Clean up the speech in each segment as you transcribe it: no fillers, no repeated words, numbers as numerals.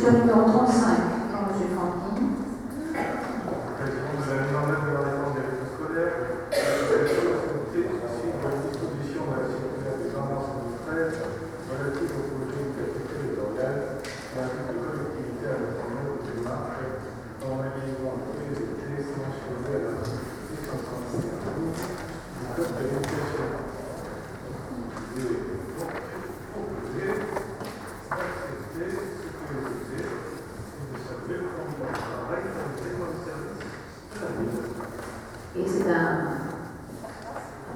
bulletin numéro 35, Jean-M. Francky. Vous avez mis en œuvre de la réforme des rythmes scolaires, disposition de la circulaire de mars 2013 relative au projet d'équité et d'organes dans de collectivité à mettre en œuvre des démarches en réalisant le PST mentionné à l'article 651 du Code de l'éducation. Il est donc proposé d'accepter ce que vous avez et de saluer le contrôle de travail dans le développement de service de la ville. Et c'est un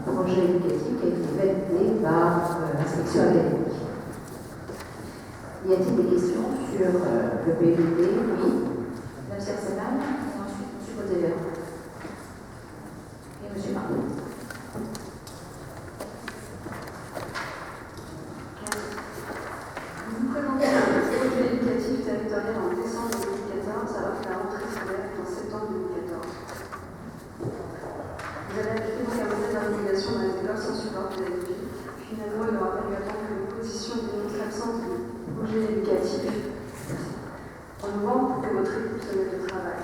projet éducatif qui a été validé par l'inspection académique. Y a-t-il des questions sur le PVT? Oui. Mme Serseman, et ensuite M. Boteler. Et M. Martin. Vous présentez un projet éducatif territorial en décembre 2014 alors que la rentrée scolaire est en septembre 2014. Vous avez appliqué donc un modèle d'organisation dans les écoles sans support pédagogique. Finalement, il aura fallu attendre que l'opposition dénonce l'absence de projet éducatif en novembre pour que votre équipe se mette au travail.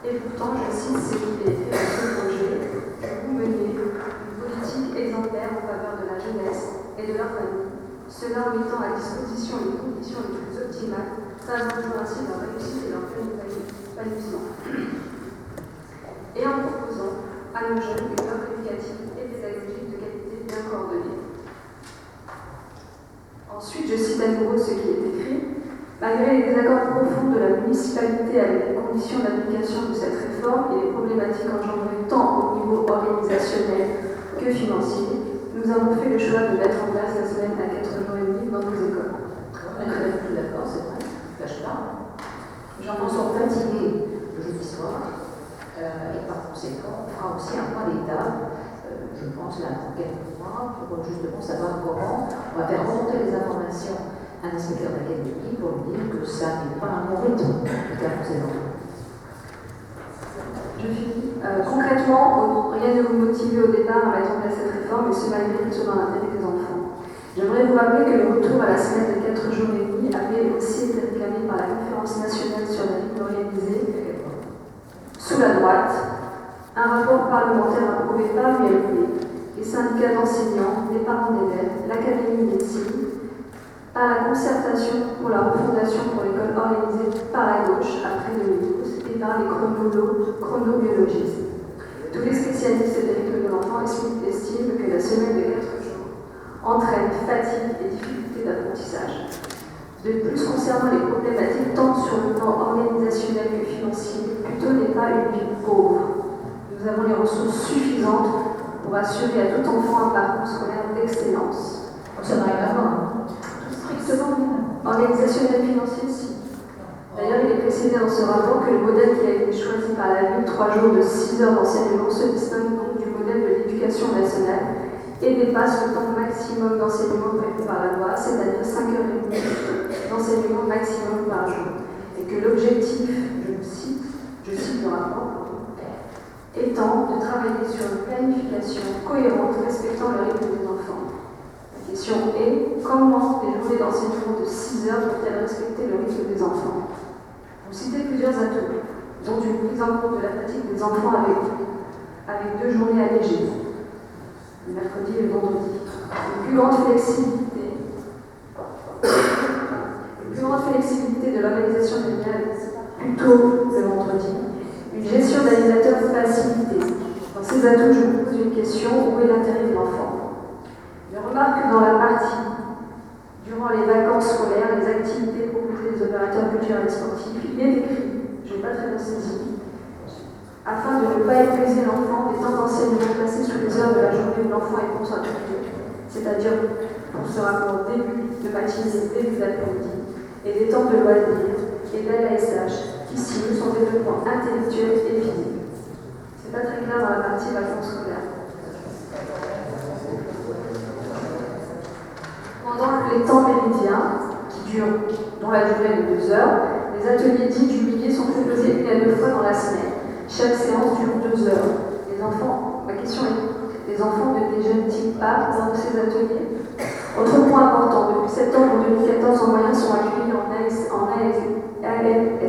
Et pourtant, je cite ce qui est écrit dans ce projet: vous menez une politique exemplaire en faveur de la jeunesse et de leur famille, cela en mettant à disposition les conditions les plus optimales, favorisant ainsi leur réussite et leur épanouissement. Et en proposant à nos jeunes une offre éducative et pédagogique de qualité bien coordonnée. Ensuite, je cite à nouveau ce qui est écrit. Malgré les désaccords profonds de la municipalité avec les conditions d'application de cette réforme et les problématiques engendrées tant au niveau organisationnel que financier, nous avons fait le choix de mettre en place la semaine à 4 jours et demi dans nos écoles. On est tout d'accord, c'est vrai, je ne cache pas. Les enfants sont fatigués le jeudi soir, et par conséquent, on fera aussi un point d'étape, je pense, là, dans quelques mois, pour justement savoir comment on va faire remonter les informations à l'inspecteur d'académie pour lui dire que ça n'est pas un bon rythme de faire pour ces enfants. Je finis. Concrètement, rien ne vous motive au départ à mettre en place cette réforme, et ce malgré qu'il soit dans l'intérêt des enfants. J'aimerais vous rappeler que le retour à la semaine de 4 jours et demi avait aussi été réclamé par la Conférence nationale sur la vie organisée, sous la droite, un rapport parlementaire approuvé par l'ULP, les syndicats d'enseignants, les parents d'élèves, l'Académie de médecine, par la concertation pour la refondation pour l'école organisée par la gauche après 2012 et par les chronobiologistes. Tous les spécialistes des rythmes de l'enfant estiment que la semaine de 4 jours entraîne fatigue et difficulté d'apprentissage. De plus, concernant les problématiques tant sur le plan organisationnel que financier, plutôt n'est pas une ville pauvre. Nous avons les ressources suffisantes pour assurer à tout enfant un parcours scolaire d'excellence. Ça n'arrive pas loin. Strictement organisationnel financier, si. D'ailleurs, il est précisé dans ce rapport que le modèle qui a été choisi par la ville, 3 jours de 6 heures d'enseignement, se distingue donc du modèle de l'éducation nationale et dépasse le temps maximum d'enseignement prévu par la loi, c'est-à-dire 5h30 d'enseignement maximum par jour. Et que l'objectif, je cite le rapport, étant de travailler sur une planification cohérente respectant le rythme des enfants. La question est, comment les journées d'enseignement de 6 heures peuvent-elles respecter le rythme des enfants? Vous citez plusieurs atouts, dont une prise en compte de la fatigue des enfants avec 2 journées allégées, le mercredi et le vendredi. Une plus grande flexibilité de l'organisation des liens plutôt le vendredi. Une gestion d'animateur facilitée. Dans ces atouts, je vous pose une question: où est l'intérêt de l'enfant? Je remarque que dans la partie durant les vacances scolaires, les activités proposées des opérateurs culturels et sportifs, il est écrit, je n'ai pas très bien saisi, afin de ne pas épuiser l'enfant, des temps d'enseignement placés sur les heures de la journée où l'enfant est concentré, c'est-à-dire pour ce rapport début de matinée, début d'après-midi, et des temps de loisirs et d'ASH qui ciblent son développement intellectuel et physique. C'est pas très clair dans la partie vacances scolaires. Pendant les temps méridiens, dont la durée est de 2 heures, les ateliers dits du milieu sont proposés 1 à 2 fois dans la semaine. Chaque séance dure 2 heures. Ma question est, les enfants ne déjeunent-ils pas lors de ces ateliers? Autre point important, depuis septembre 2014, en moyenne sont accueillis en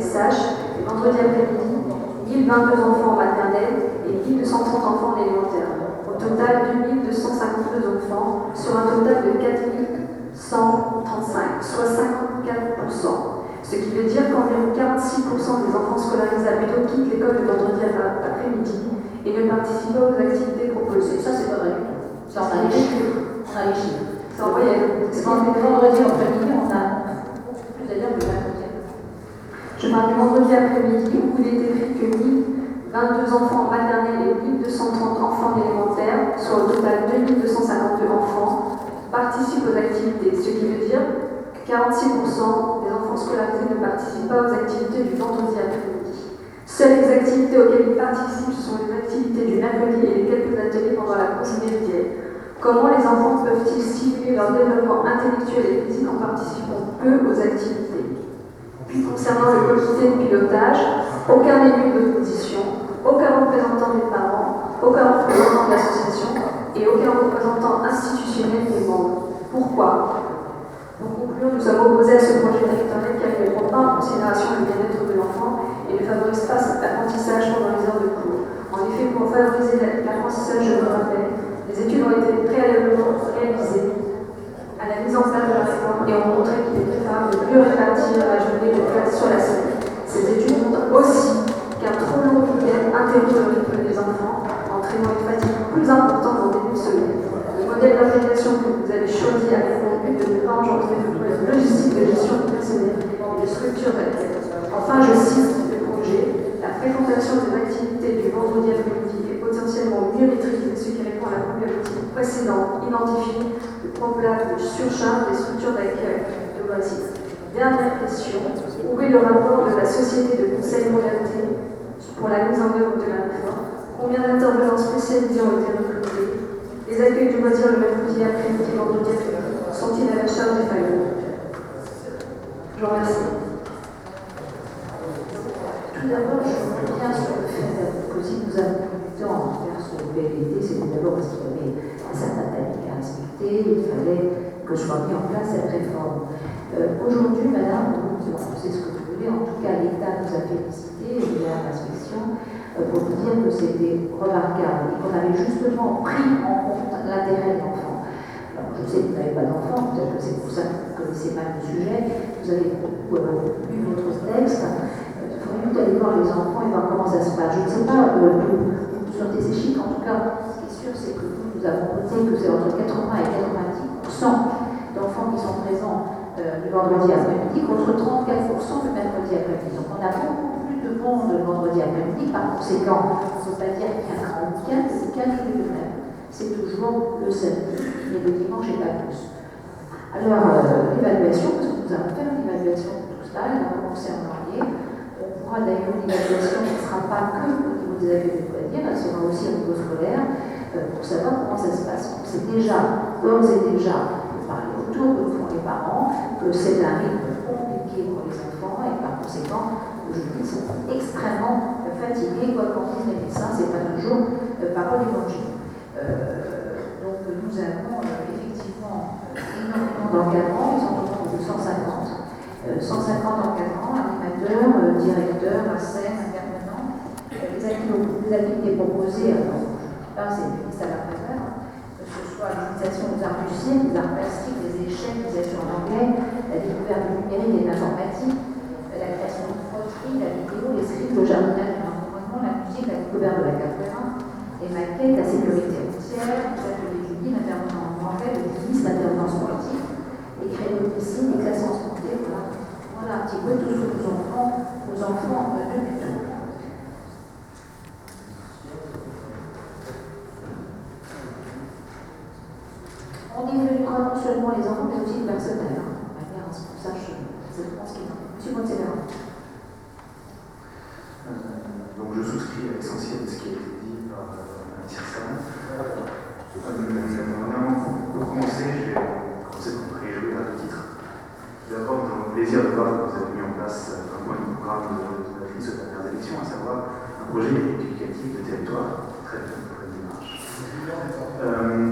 SH, et vendredi après-midi, 1022 enfants en maternelle et 1230 enfants en élémentaire. Au total, 2252 enfants sur un total de 4135, soit 54%. Ce qui veut dire qu'environ 46% des enfants scolarisés à Buteau quittent l'école le vendredi après-midi et ne participent pas aux activités proposées. Ça, c'est pas vrai du tout. Ça, on a les chiffres. On a les chiffres. C'est en moyenne. C'est quand le vendredi après-midi, on a beaucoup plus à dire que le mercredi. Je parle du vendredi après-midi où il est écrit que 1022 enfants en maternelle et 1230 enfants en élémentaire, soit au total 2252 enfants, participent aux activités. Ce qui veut dire que 46% des enfants scolarisés ne participent pas aux activités du vendredi après-midi. Seules les activités auxquelles ils participent sont les activités du mercredi et les quelques ateliers pendant la pause méridienne. Comment les enfants peuvent-ils stimuler leur développement intellectuel et physique en participant peu aux activités? Puis concernant le comité de pilotage, aucun élu d'opposition, aucun représentant des parents, aucun représentant de l'association et aucun représentant institutionnel des membres. Pourquoi? Pour conclure, nous sommes opposés à ce projet territorial car il ne prend pas en considération le bien-être de l'enfant et ne favorise pas cet apprentissage pendant les heures de cours. En effet, pour favoriser l'apprentissage, je me rappelle, les études ont été préalablement réalisées à la mise en place de la réforme et ont montré qu'il est préférable de mieux répartir la journée de classe sur la semaine. Ces études montrent aussi qu'un trop long week-end interrompt le rythme des enfants, entraînant une fatigue plus importante en début de semaine. Le modèle d'organisation que vous avez choisi avec pour but de ne pas engendrer de problèmes logistiques de gestion du personnel et de structure d'accueil. Enfin, je cite le projet, la fréquentation des activités du vendredi après-midi est potentiellement mieux maîtrisée, ce qui répond à la problématique précédente, identifiée le problème de surcharge des structures d'accueil de loisirs. Dernière question, où est le rapport de la société de conseil modalité pour la mise en œuvre de la réforme? Combien d'intervenants spécialisés ont été recrutés? Les accueils du loisir le mercredi après-midi, vendredi après-midi, sont-ils à la charge des familles? Je vous remercie. Tout d'abord, je reviens sur le fait que si nous avons pris du temps à faire ce PLD, c'était d'abord parce qu'il y avait un certain timing à respecter, il fallait que soit mis en place cette réforme. Aujourd'hui, madame, c'est ce que vous voulez, en tout cas l'État nous a félicité, et l'inspection, pour vous dire que c'était remarquable et qu'on avait justement pris en compte l'intérêt de l'enfant. Alors, je sais que vous n'avez pas d'enfant, peut-être que c'est pour ça que vous connaissez mal le sujet, vous avez lu votre texte. Il faudrait que vous allez voir les enfants et voir comment ça se passe. Je ne sais pas sur ces chiffres, en tout cas, ce qui est sûr, c'est que nous avons noté que c'est entre 80 et 90% d'enfants qui sont présents le vendredi après-midi contre 34% le mercredi après-midi. Donc on a beaucoup plus de monde le vendredi après-midi, par conséquent, il ne faut pas dire qu'il y a un week-end, c'est qu'un jour de même. C'est toujours le samedi, mais le dimanche et pas plus. Alors, l'évaluation, parce que nous allons faire une évaluation de tout cela, elle va commencer en janvier. On pourra d'ailleurs une évaluation qui ne sera pas que au niveau des accueils de loisirs, elle sera aussi au niveau scolaire, pour savoir comment ça se passe. On sait déjà, d'ores et déjà, parler autour de nous, les parents, que c'est un rythme compliqué pour les enfants et par conséquent, aujourd'hui, ils sont extrêmement fatigués, quoi qu'en disent les médecins, c'est pas toujours parole évangile. Donc nous avons effectivement énormément d'encadrants, ils sont au nombre de 150. 150 encadrants, animateurs, directeurs, scène, intervenants. Les activités proposées, alors, c'est le ministère de la Présidence, que ce soit l'initiation aux arts du cirque, des arts plastiques, des échecs, l'utilisation en anglais, la découverte du numérique et de l'informatique, la création de poterie, la vidéo, les scripts, le jardinage de l'environnement, la musique, la découverte de la capoeira, les maquettes, la sécurité routière, les ateliers du guide, l'intervenant en anglais, le tennis, l'intervenant sportif, les créneaux de piscine, les classes en santé, voilà un petit peu tout ce que nous offrons aux enfants de Buteau. On évaluera non seulement les enfants, mais aussi le personnel, de manière à ce qu'on sache exactement ce qu'il en est. Monsieur Montserrat. Donc je souscris à l'essentiel de ce qui a été dit par Mme Tirsana. Pour commencer, je vais commencer par me réjouir à deux titres. D'abord, nous avons le plaisir de voir que vous avez mis en place un point de programme de la crise aux dernières élections, à savoir un projet éducatif de territoire. Très bonne démarche.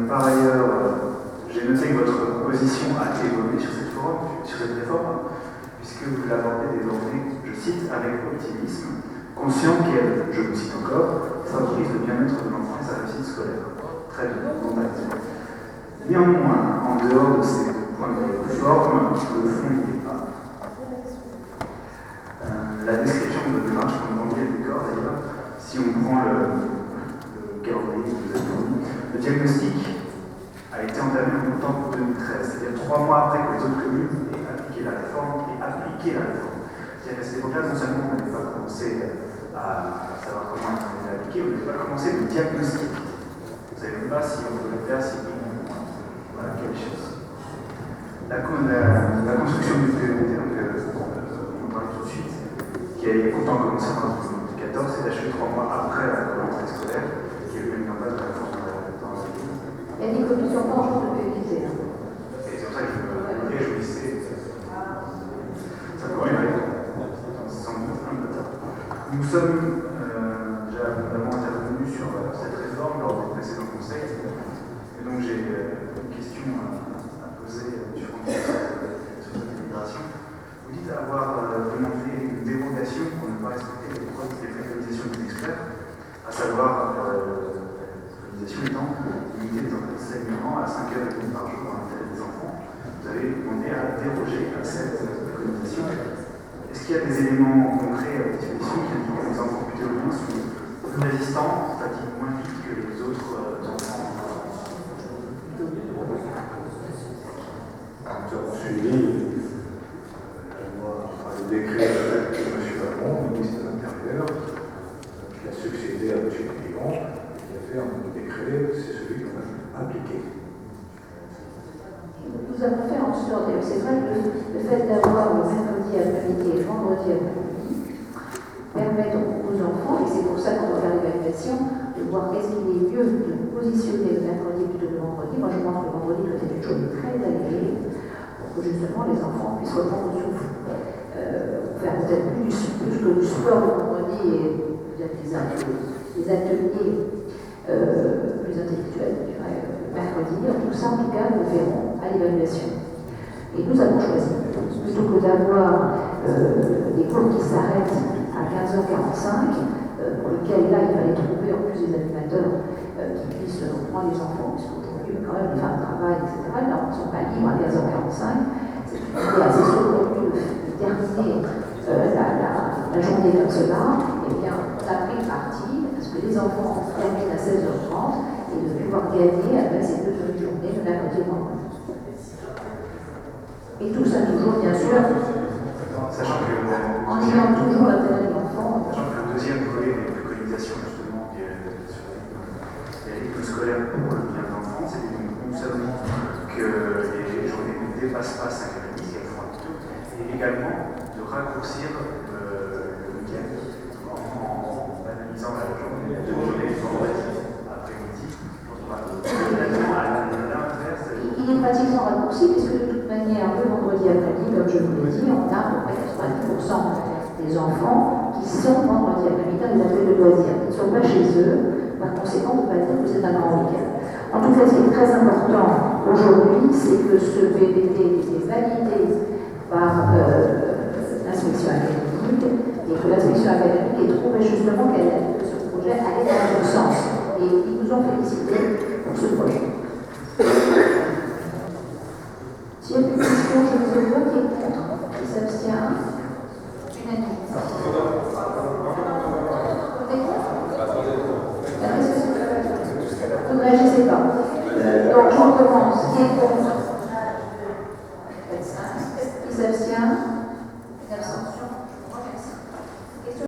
Par ailleurs, j'ai noté que votre position a évolué sur cette réforme, puisque puisque vous l'abordez désormais, je cite, avec optimisme, conscient qu'elle, je vous cite encore, favorise le bien-être de l'enfant et sa réussite scolaire. Très bien, bon acte. Néanmoins, en dehors de ces points de forme, le fond n'y est pas. La description de démarche comme Banquier du corps, d'ailleurs, si on prend le calendrier que vous avez fourni, le diagnostic a été entamé en octobre 2013, c'est-à-dire 3 mois après que les autres communes aient appliqué la réforme. C'est-à-dire qu'à cette époque-là, non seulement on n'avait pas commencé à savoir comment elle allait appliquer, on n'avait pas commencé le diagnostic. Vous ne savez même pas si on peut le faire, si oui ou non. Voilà, quelle chose. La construction du PET, donc on parle tout de suite, qui a pourtant commencé en 2014, s'est achevée 3 mois après la rentrée scolaire, qui est mise en place de la réforme dans la ville. Il y a des commissions pas en genre de PET. Et c'est pour ça que je me réjouissais. Ça pourrait aller sans doute un peu tard. Nous sommes déjà abondamment intervenus sur cette réforme lors des précédents conseils. Et donc j'ai une question à poser sur cette immigration. Vous dites avoir demandé une dérogation pour ne pas respecter les préconisations des experts, à savoir la préconisation étant limiter les enseignements à 5h30 par jour dans l'intérêt des enfants. Vous avez demandé à déroger à cette préconisation. Est-ce qu'il y a des éléments concrets à disposition qui indiquent que les enfants putéoliens sont plus résistants, fatiguent moins vite que les autres enfants? Nous avons suivi le décret de M. Lafont, ministre de l'Intérieur, qui a succédé à M. Piron, et qui a fait un décret, c'est celui qu'on a appliqué. Nous avons fait en sorte, et c'est vrai que le fait d'avoir le mercredi après-midi et le vendredi après-midi permet aux enfants, et c'est pour ça qu'on doit faire l'évaluation, de voir qu'est-ce qu'il est mieux de positionner le mercredi plutôt que le vendredi. Moi je pense que le vendredi doit être une journée très agréable pour que justement les enfants puissent reprendre le souffle. Faire peut-être plus que du sport le vendredi et peut-être des ateliers plus intellectuels, je dirais, mercredi. Tout ça, en tout cas, nous verrons à l'évaluation. Et nous avons choisi, plutôt que d'avoir des cours qui s'arrêtent à 15h45, pour lesquels là, il fallait trouver en plus des animateurs qui puissent reprendre les enfants, parce qu'aujourd'hui, quand même, les femmes travaillent, etc. Là, on ne sont pas libres à 15h45. C'est une idée assez soutenue de terminer la journée comme cela. Eh bien, on a pris parti, parce que les enfants terminent à 16h30, et de pouvoir gagner avec ces 2 journées de mercredi et vendredi. Et tout ça toujours, bien sûr, Sachant que en ayant toujours l'intérêt de l'enfant. Sachant que le deuxième volet des préconisations, justement, sur les rythmes scolaires pour le bien de l'enfant, c'est non seulement que les journées ne dépassent pas 5h30, si elles font un petit peu, et également de raccourcir le week-end en banalisant la journée de vendredi après-midi. Il est pratiquement raccourci, puisque de toute manière, le vendredi après-midi, comme je vous l'ai dit, on a à peu près 90% des enfants qui sont vendredi après-midi dans les ateliers de loisirs. Ils ne sont pas chez eux, par conséquent, on ne peut pas dire que c'est un grand week-end. En tout cas, ce qui est très important aujourd'hui, c'est que ce BBT est validé par l'inspection académique et que l'inspection académique ait trouvé justement que ce projet allait dans le bon sens. Et ils nous ont félicité pour ce projet. S'il y a plus de questions, je vous vois qui est contre, qui s'abstient. Unanime. Vous ne réagissez pas. Donc, je recommence. Qui est contre? Qui s'abstient?